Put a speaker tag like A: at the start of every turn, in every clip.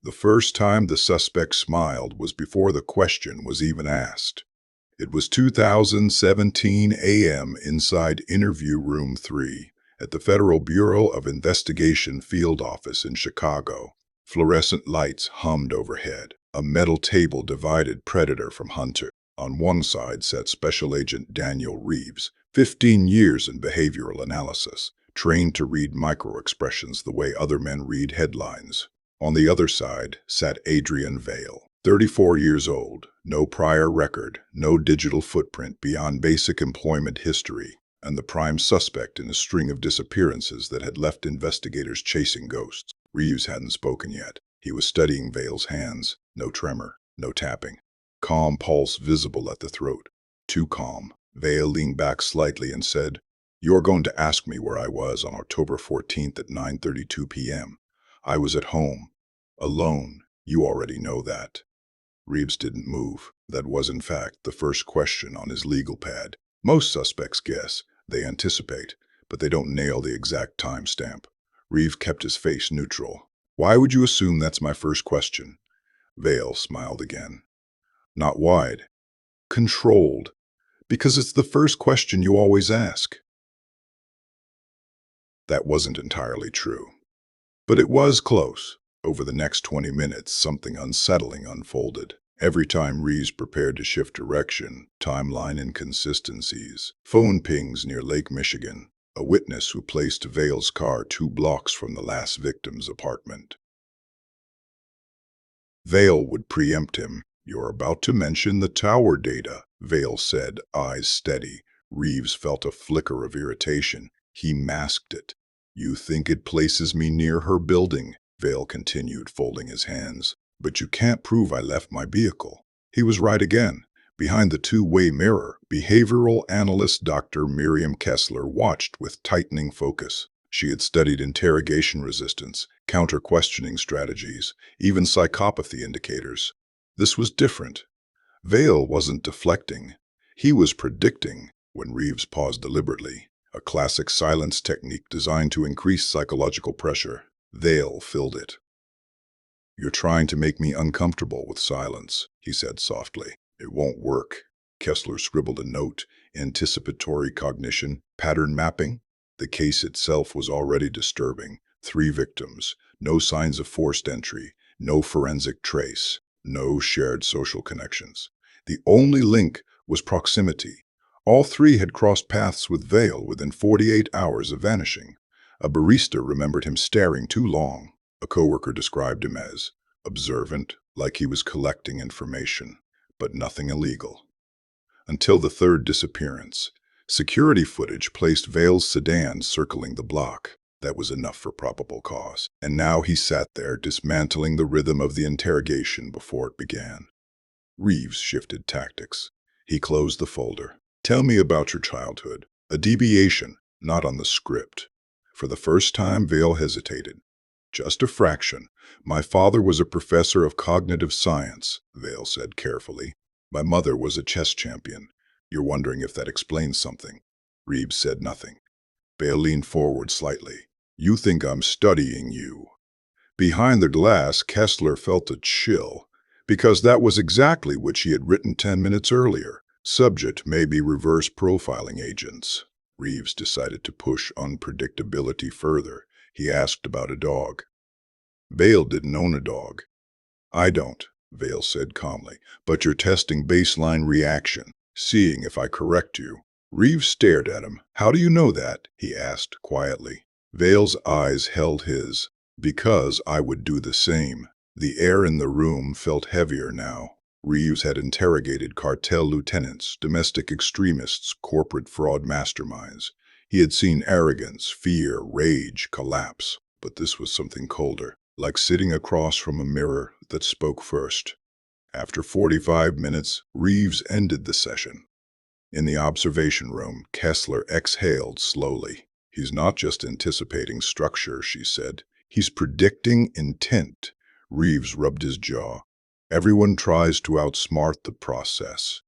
A: The first time the suspect smiled was before the question was even asked. It was 2017 a.m. inside Interview Room 3 at the Federal Bureau of Investigation field office in Chicago. Fluorescent lights hummed overhead. A metal table divided predator from hunter. On one side sat Special Agent Daniel Reeves, 15 years in behavioral analysis, trained to read microexpressions the way other men read headlines. On the other side sat Adrian Vale, 34 years old, no prior record, no digital footprint beyond basic employment history, and the prime suspect in a string of disappearances that had left investigators chasing ghosts. Reeves hadn't spoken yet. He was studying Vale's hands. No tremor, no tapping. Calm pulse visible at the throat. Too calm. Vale leaned back slightly and said, "You're going to ask me where I was on October 14th at 9:32 p.m. I was at home. Alone. You already know that." Reeves didn't move. That was, in fact, the first question on his legal pad. Most suspects guess. They anticipate, but they don't nail the exact timestamp. Reeves kept his face neutral. "Why would you assume that's my first question?" Vale smiled again. "Not wide. Controlled. Because it's the first question you always ask." That wasn't entirely true. But it was close. Over the next 20 minutes, something unsettling unfolded. Every time Reeves prepared to shift direction, timeline inconsistencies. Phone pings near Lake Michigan. A witness who placed Vale's car 2 blocks from the last victim's apartment. Vale would preempt him. "You're about to mention the tower data," Vale said, eyes steady. Reeves felt a flicker of irritation. He masked it. "You think it places me near her building," Vale continued, folding his hands. "But you can't prove I left my vehicle." He was right again. Behind the two-way mirror, behavioral analyst Dr. Miriam Kessler watched with tightening focus. She had studied interrogation resistance, counter-questioning strategies, even psychopathy indicators. This was different. Vale wasn't deflecting. He was predicting. When Reeves paused deliberately, a classic silence technique designed to increase psychological pressure, Vale filled it. "You're trying to make me uncomfortable with silence," he said softly. "It won't work." Kessler scribbled a note. Anticipatory cognition, pattern mapping. The case itself was already disturbing. 3 victims, no signs of forced entry, no forensic trace, no shared social connections. The only link was proximity. All 3 had crossed paths with Vale within 48 hours of vanishing. A barista remembered him staring too long. A coworker described him as observant, like he was collecting information, but nothing illegal. Until the 3rd disappearance. Security footage placed Vale's sedan circling the block. That was enough for probable cause. And now he sat there, dismantling the rhythm of the interrogation before it began. Reeves shifted tactics. He closed the folder. "Tell me about your childhood." A deviation, not on the script. For the first time, Vale hesitated. "Just a fraction. My father was a professor of cognitive science," Vale said carefully. "My mother was a chess champion. You're wondering if that explains something." Reeves said nothing. Vale leaned forward slightly. "You think I'm studying you." Behind the glass, Kessler felt a chill, because that was exactly what she had written 10 minutes earlier. Subject may be reverse profiling agents. Reeves decided to push unpredictability further. He asked about a dog. Vale didn't own a dog. "I don't," Vale said calmly, "but you're testing baseline reaction, seeing if I correct you." Reeves stared at him. "How do you know that?" he asked quietly. Vale's eyes held his. "Because I would do the same." The air in the room felt heavier now. Reeves had interrogated cartel lieutenants, domestic extremists, corporate fraud masterminds. He had seen arrogance, fear, rage, collapse. But this was something colder, like sitting across from a mirror that spoke first. After 45 minutes, Reeves ended the session. In the observation room, Kessler exhaled slowly. "He's not just anticipating structure," she said. "He's predicting intent." Reeves rubbed his jaw. "Everyone tries to outsmart the process."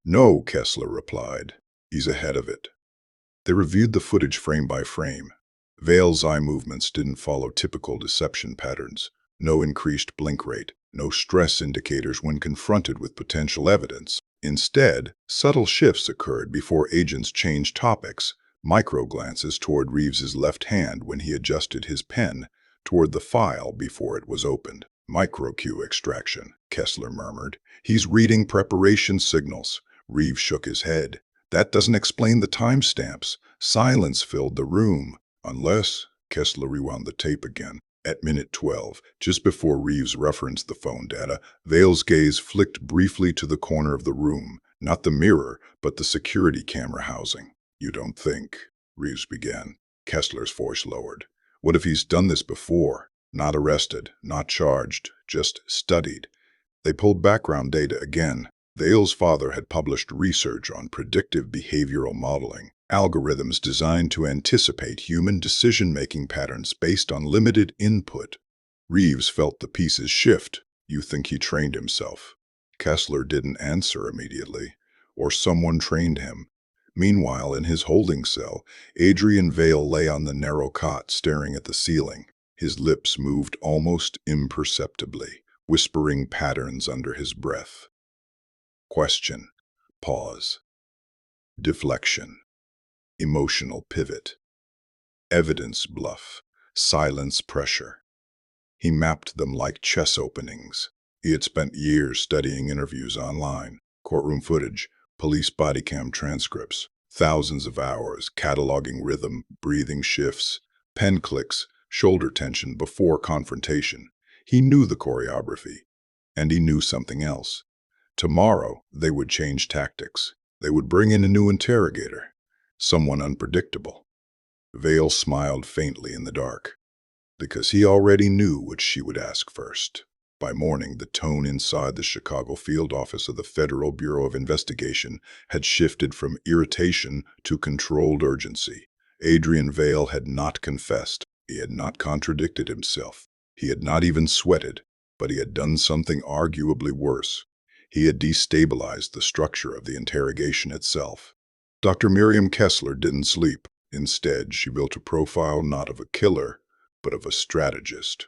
A: "No," Kessler replied. "He's ahead of it." They reviewed the footage frame by frame. Vale's eye movements didn't follow typical deception patterns. No increased blink rate, no stress indicators when confronted with potential evidence. Instead, subtle shifts occurred before agents changed topics, micro glances toward Reeves's left hand when he adjusted his pen toward the file before it was opened. Micro cue extraction, Kessler murmured. He's reading preparation signals. Reeves shook his head. That doesn't explain the timestamps. Silence filled the room. Unless, Kessler rewound the tape again. At minute 12, just before Reeves referenced the phone data, Vale's gaze flicked briefly to the corner of the room, not the mirror, but the security camera housing. You don't think, Reeves began. Kessler's voice lowered. What if he's done this before? Not arrested, not charged, just studied. They pulled background data again. Vale's father had published research on predictive behavioral modeling, algorithms designed to anticipate human decision-making patterns based on limited input. Reeves felt the pieces shift. You think he trained himself? Kessler didn't answer immediately, or someone trained him. Meanwhile, in his holding cell, Adrian Vale lay on the narrow cot staring at the ceiling. His lips moved almost imperceptibly, whispering patterns under his breath. Question. Pause. Deflection. Emotional pivot. Evidence bluff. Silence pressure. He mapped them like chess openings. He had spent years studying interviews online, courtroom footage, police body cam transcripts, thousands of hours cataloging rhythm, breathing shifts, pen clicks, shoulder tension before confrontation. He knew the choreography, and he knew something else. Tomorrow, they would change tactics. They would bring in a new interrogator, someone unpredictable. Vale smiled faintly in the dark, because he already knew what she would ask first. By morning, the tone inside the Chicago field office of the Federal Bureau of Investigation had shifted from irritation to controlled urgency. Adrian Vale had not confessed. He had not contradicted himself. He had not even sweated, but he had done something arguably worse. He had destabilized the structure of the interrogation itself. Dr. Miriam Kessler didn't sleep. Instead, she built a profile not of a killer, but of a strategist.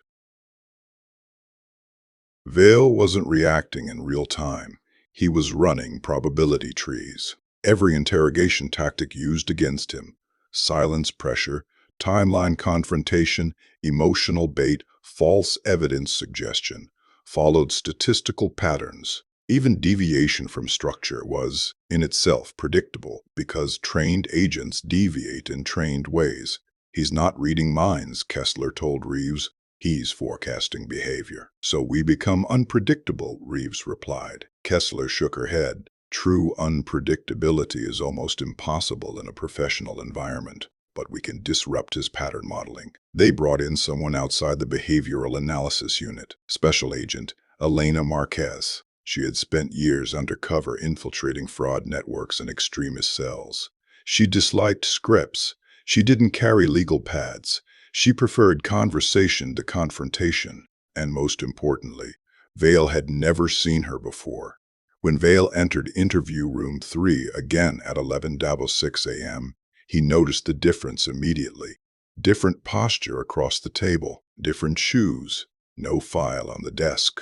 A: Vale wasn't reacting in real time. He was running probability trees. Every interrogation tactic used against him, silence pressure, timeline confrontation, emotional bait, false evidence suggestion, followed statistical patterns. Even deviation from structure was, in itself, predictable because trained agents deviate in trained ways. He's not reading minds, Kessler told Reeves. He's forecasting behavior. So we become unpredictable, Reeves replied. Kessler shook her head. True unpredictability is almost impossible in a professional environment, but we can disrupt his pattern modeling. They brought in someone outside the behavioral analysis unit, Special Agent Elena Marquez. She had spent years undercover infiltrating fraud networks and extremist cells. She disliked scripts. She didn't carry legal pads. She preferred conversation to confrontation. And most importantly, Vale had never seen her before. When Vale entered interview room 3 again at 11:06 a.m., he noticed the difference immediately. Different posture across the table, different shoes, no file on the desk.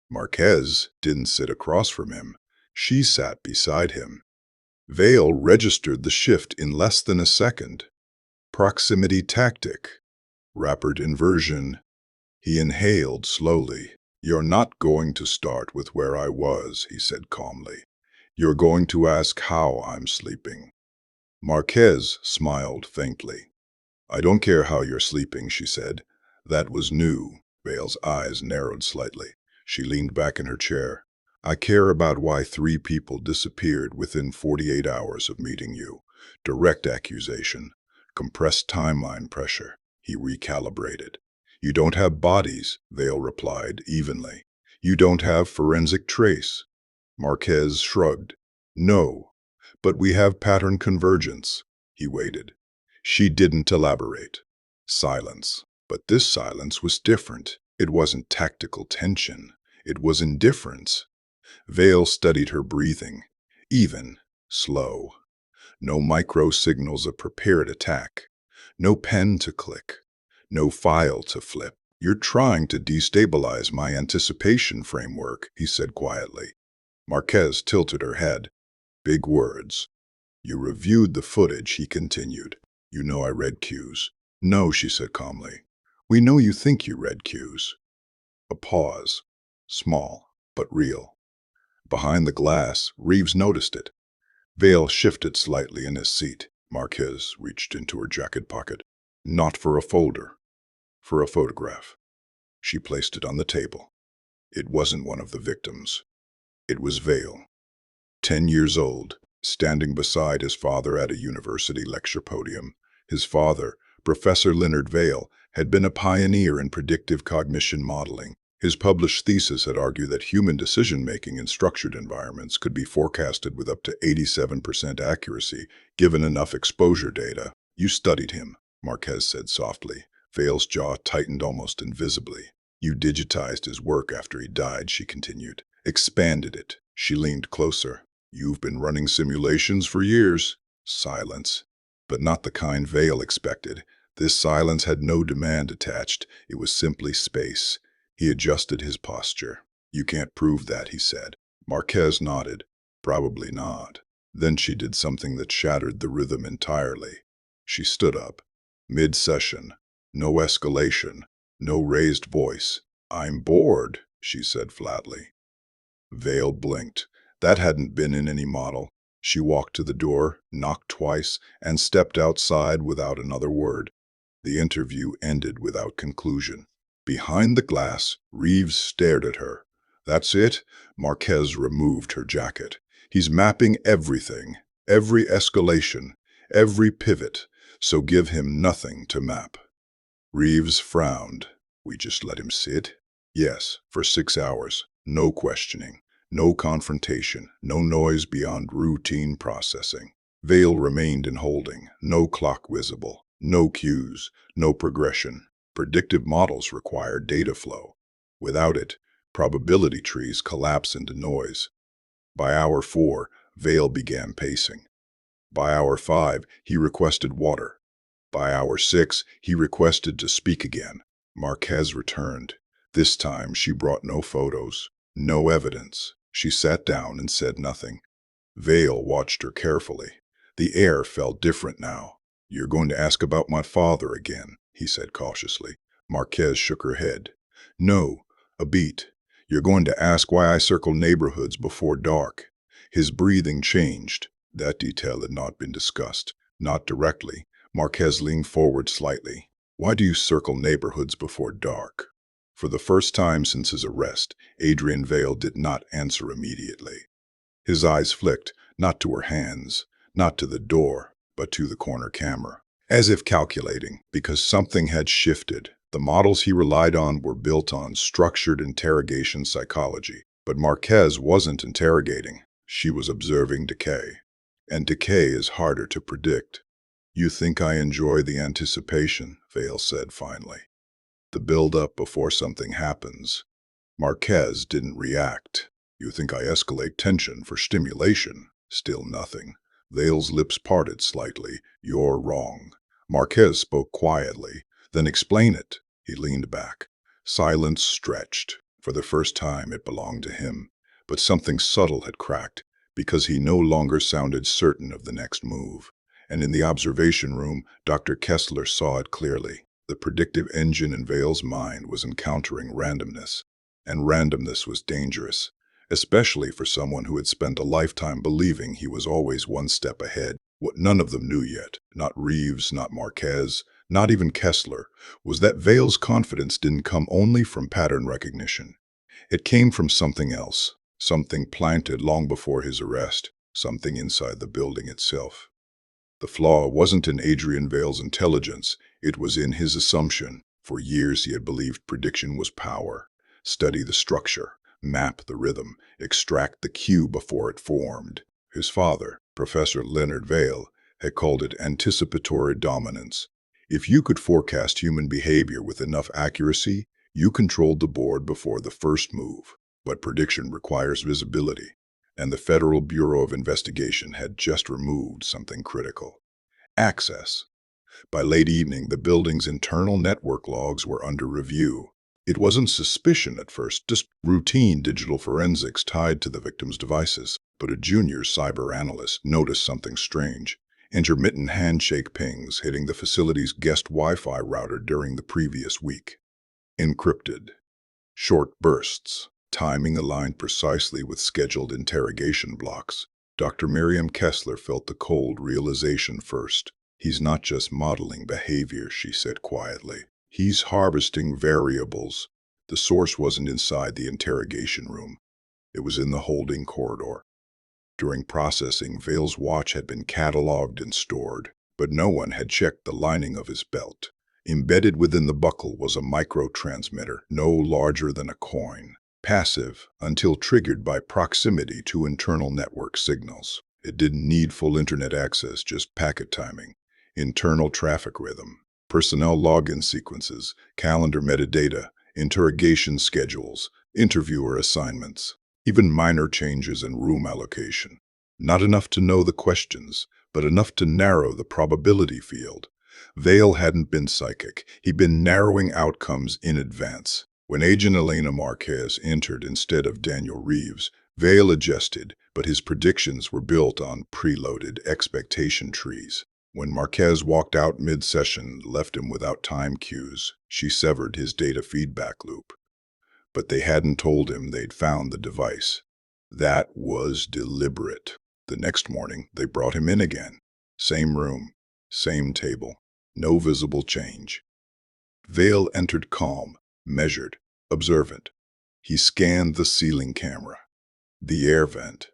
A: Marquez didn't sit across from him. She sat beside him. Vale registered the shift in less than a second. Proximity tactic. Rapid inversion. He inhaled slowly. You're not going to start with where I was, he said calmly. You're going to ask how I'm sleeping. Marquez smiled faintly. I don't care how you're sleeping, she said. That was new. Vale's eyes narrowed slightly. She leaned back in her chair. I care about why 3 people disappeared within 48 hours of meeting you. Direct accusation. Compressed timeline pressure. He recalibrated. You don't have bodies, Vale replied evenly. You don't have forensic trace. Marquez shrugged. No, but we have pattern convergence. He waited. She didn't elaborate. Silence. But this silence was different. It wasn't tactical tension. It was indifference. Vale studied her breathing. Even, slow. No micro signals of prepared attack. No pen to click. No file to flip. "You're trying to destabilize my anticipation framework," he said quietly. Marquez tilted her head. Big words. "You reviewed the footage," he continued. "You know I read cues." "No," she said calmly. "We know you think you read cues." A pause. Small, but real. Behind the glass, Reeves noticed it. Vale shifted slightly in his seat. Marquez reached into her jacket pocket. Not for a folder, for a photograph. She placed it on the table. It wasn't one of the victims. It was Vale, 10 years old, standing beside his father at a university lecture podium. His father, Professor Leonard Vale, had been a pioneer in predictive cognition modeling. His published thesis had argued that human decision-making in structured environments could be forecasted with up to 87% accuracy, given enough exposure data. "You studied him," Marquez said softly. Vale's jaw tightened almost invisibly. "You digitized his work after he died," she continued. "Expanded it." She leaned closer. "You've been running simulations for years." Silence. But not the kind Vale expected. This silence had no demand attached. It was simply space. He adjusted his posture. "You can't prove that," he said. Marquez nodded. "Probably not." Then she did something that shattered the rhythm entirely. She stood up. Mid-session. No escalation. No raised voice. "I'm bored," she said flatly. Vale blinked. That hadn't been in any model. She walked to the door, knocked twice, and stepped outside without another word. The interview ended without conclusion. Behind the glass, Reeves stared at her. "That's it?" Marquez removed her jacket. "He's mapping everything, every escalation, every pivot, so give him nothing to map." Reeves frowned. "We just let him sit?" "Yes, for 6 hours. No questioning. No confrontation, no noise beyond routine processing." Vale remained in holding, no clock visible, no cues, no progression. Predictive models require data flow. Without it, probability trees collapse into noise. By hour 4, Vale began pacing. By hour 5, he requested water. By hour 6, he requested to speak again. Marquez returned. This time she brought no photos, no evidence. She sat down and said nothing. Vale watched her carefully. The air felt different now. "You're going to ask about my father again," he said cautiously. Marquez shook her head. "No, a beat. You're going to ask why I circle neighborhoods before dark." His breathing changed. That detail had not been discussed. Not directly. Marquez leaned forward slightly. "Why do you circle neighborhoods before dark?" For the first time since his arrest, Adrian Vale did not answer immediately. His eyes flicked, not to her hands, not to the door, but to the corner camera. As if calculating, because something had shifted. The models he relied on were built on structured interrogation psychology. But Marquez wasn't interrogating. She was observing decay. And decay is harder to predict. "You think I enjoy the anticipation," Vale said finally. "The build-up before something happens." Marquez didn't react. "You think I escalate tension for stimulation." Still nothing. Vale's lips parted slightly. "You're wrong." Marquez spoke quietly. "Then explain it." He leaned back. Silence stretched. For the first time it belonged to him. But something subtle had cracked, because he no longer sounded certain of the next move. And in the observation room, Dr. Kessler saw it clearly. The predictive engine in Vale's mind was encountering randomness. And randomness was dangerous, especially for someone who had spent a lifetime believing he was always one step ahead. What none of them knew yet, not Reeves, not Marquez, not even Kessler, was that Vale's confidence didn't come only from pattern recognition. It came from something else, something planted long before his arrest, something inside the building itself. The flaw wasn't in Adrian Vale's intelligence, it was in his assumption. For years he had believed prediction was power. Study the structure, map the rhythm, extract the cue before it formed. His father, Professor Leonard Vale, had called it anticipatory dominance. If you could forecast human behavior with enough accuracy, you controlled the board before the first move. But prediction requires visibility, and the Federal Bureau of Investigation had just removed something critical: access. By late evening, the building's internal network logs were under review. It wasn't suspicion at first, just routine digital forensics tied to the victim's devices. But a junior cyber analyst noticed something strange. Intermittent handshake pings hitting the facility's guest Wi-Fi router during the previous week. Encrypted. Short bursts, timing aligned precisely with scheduled interrogation blocks. Dr. Miriam Kessler felt the cold realization first. He's not just modeling behavior, she said quietly. He's harvesting variables. The source wasn't inside the interrogation room. It was in the holding corridor. During processing, Vale's watch had been cataloged and stored, but no one had checked the lining of his belt. Embedded within the buckle was a microtransmitter, no larger than a coin, passive until triggered by proximity to internal network signals. It didn't need full internet access, just packet timing, internal traffic rhythm, personnel login sequences, calendar metadata, interrogation schedules, interviewer assignments, even minor changes in room allocation. Not enough to know the questions, but enough to narrow the probability field. Vale hadn't been psychic. He'd been narrowing outcomes in advance. When Agent Elena Marquez entered instead of Daniel Reeves, Vale adjusted, but his predictions were built on preloaded expectation trees. When Marquez walked out mid-session, left him without time cues, she severed his data feedback loop. But they hadn't told him they'd found the device. That was deliberate. The next morning, they brought him in again. Same room, same table. No visible change. Vale entered calm, measured, observant. He scanned the ceiling camera, the air vent.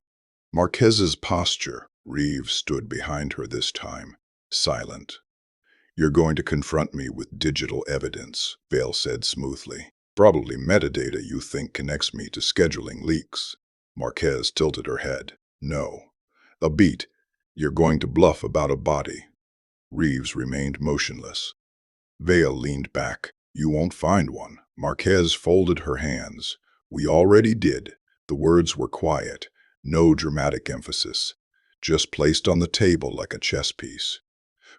A: Marquez's posture. Reeves stood behind her this time, silent. "You're going to confront me with digital evidence," Vale said smoothly. "Probably metadata you think connects me to scheduling leaks." Marquez tilted her head. "No. A beat. You're going to bluff about a body." Reeves remained motionless. Vale leaned back. "You won't find one." Marquez folded her hands. "We already did." The words were quiet, no dramatic emphasis, just placed on the table like a chess piece.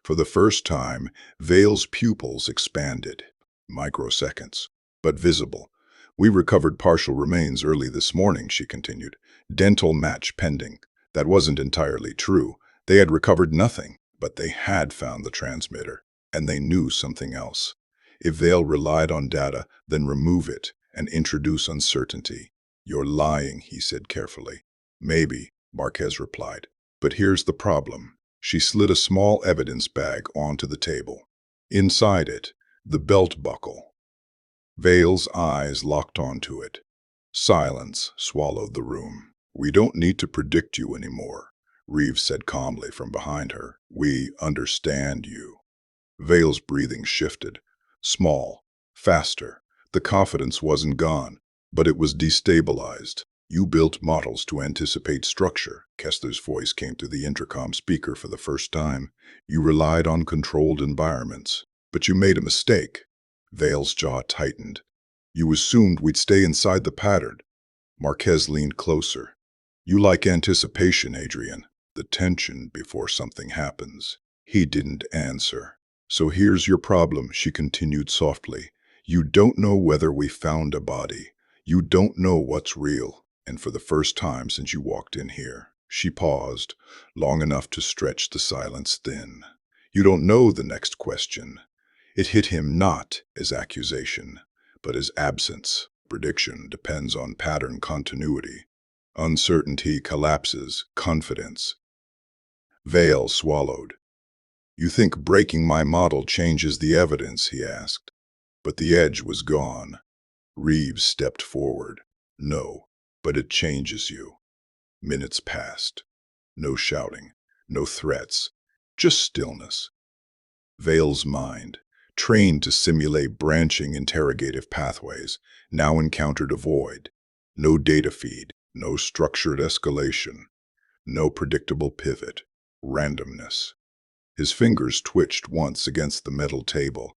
A: For the first time, Vale's pupils expanded. Microseconds, but visible. "We recovered partial remains early this morning," she continued. "Dental match pending." That wasn't entirely true. They had recovered nothing. But they had found the transmitter, and they knew something else. If Vale relied on data, then remove it and introduce uncertainty. "You're lying," he said carefully. "Maybe," Marquez replied. "But here's the problem." She slid a small evidence bag onto the table. Inside it, the belt buckle. Vale's eyes locked onto it. Silence swallowed the room. "We don't need to predict you anymore," Reeves said calmly from behind her. "We understand you." Vale's breathing shifted. Small, faster. The confidence wasn't gone, but it was destabilized. "You built models to anticipate structure." Kessler's voice came through the intercom speaker for the first time. "You relied on controlled environments. But you made a mistake." Vale's jaw tightened. "You assumed we'd stay inside the pattern." Marquez leaned closer. "You like anticipation, Adrian. The tension before something happens." He didn't answer. "So here's your problem," she continued softly. "You don't know whether we found a body. You don't know what's real. And for the first time since you walked in here." She paused, long enough to stretch the silence thin. "You don't know the next question." It hit him not as accusation, but as absence. Prediction depends on pattern continuity. Uncertainty collapses confidence. Vale swallowed. "You think breaking my model changes the evidence?" he asked. But the edge was gone. Reeves stepped forward. "No, but it changes you." Minutes passed. No shouting, no threats, just stillness. Vale's mind, trained to simulate branching interrogative pathways, now encountered a void. No data feed, no structured escalation, no predictable pivot, randomness. His fingers twitched once against the metal table.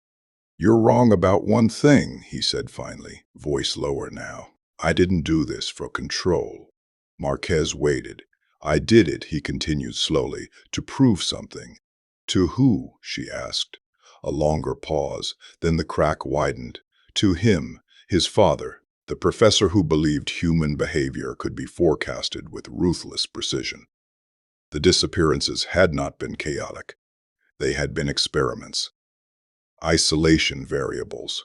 A: "You're wrong about one thing," he said finally, voice lower now. "I didn't do this for control." Marquez waited. "I did it," he continued slowly, "to prove something." "To who?" she asked. A longer pause, then the crack widened. "To him. His father, the professor who believed human behavior could be forecasted with ruthless precision. The disappearances had not been chaotic. They had been experiments. Isolation variables.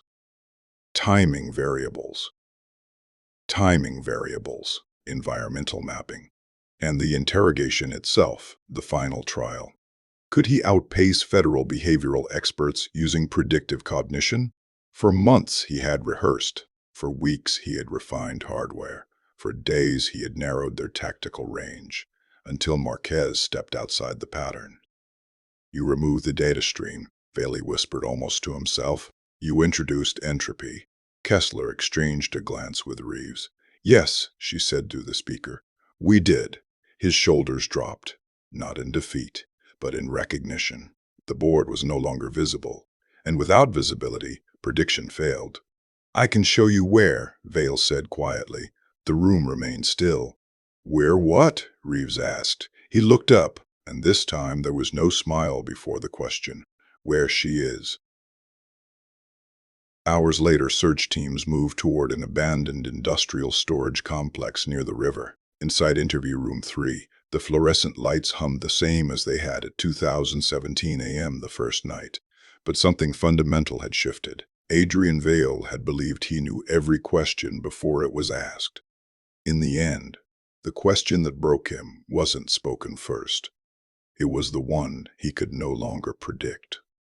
A: Timing variables. Timing variables. Environmental mapping. And the interrogation itself, the final trial. Could he outpace federal behavioral experts using predictive cognition? For months he had rehearsed. For weeks he had refined hardware. For days he had narrowed their tactical range, until Marquez stepped outside the pattern. You removed the data stream, Bailey whispered almost to himself. You introduced entropy. Kessler exchanged a glance with Reeves. Yes, she said to the speaker. We did. His shoulders dropped, not in defeat, but in recognition. The board was no longer visible, and without visibility, prediction failed. I can show you where, Vale said quietly. The room remained still. Where what? Reeves asked. He looked up, and this time there was no smile before the question. Where she is. Hours later, search teams moved toward an abandoned industrial storage complex near the river. Inside interview room 3, the fluorescent lights hummed the same as they had at 2017 a.m. the first night. But something fundamental had shifted. Adrian Vale had believed he knew every question before it was asked. In the end, the question that broke him wasn't spoken first. It was the one he could no longer predict.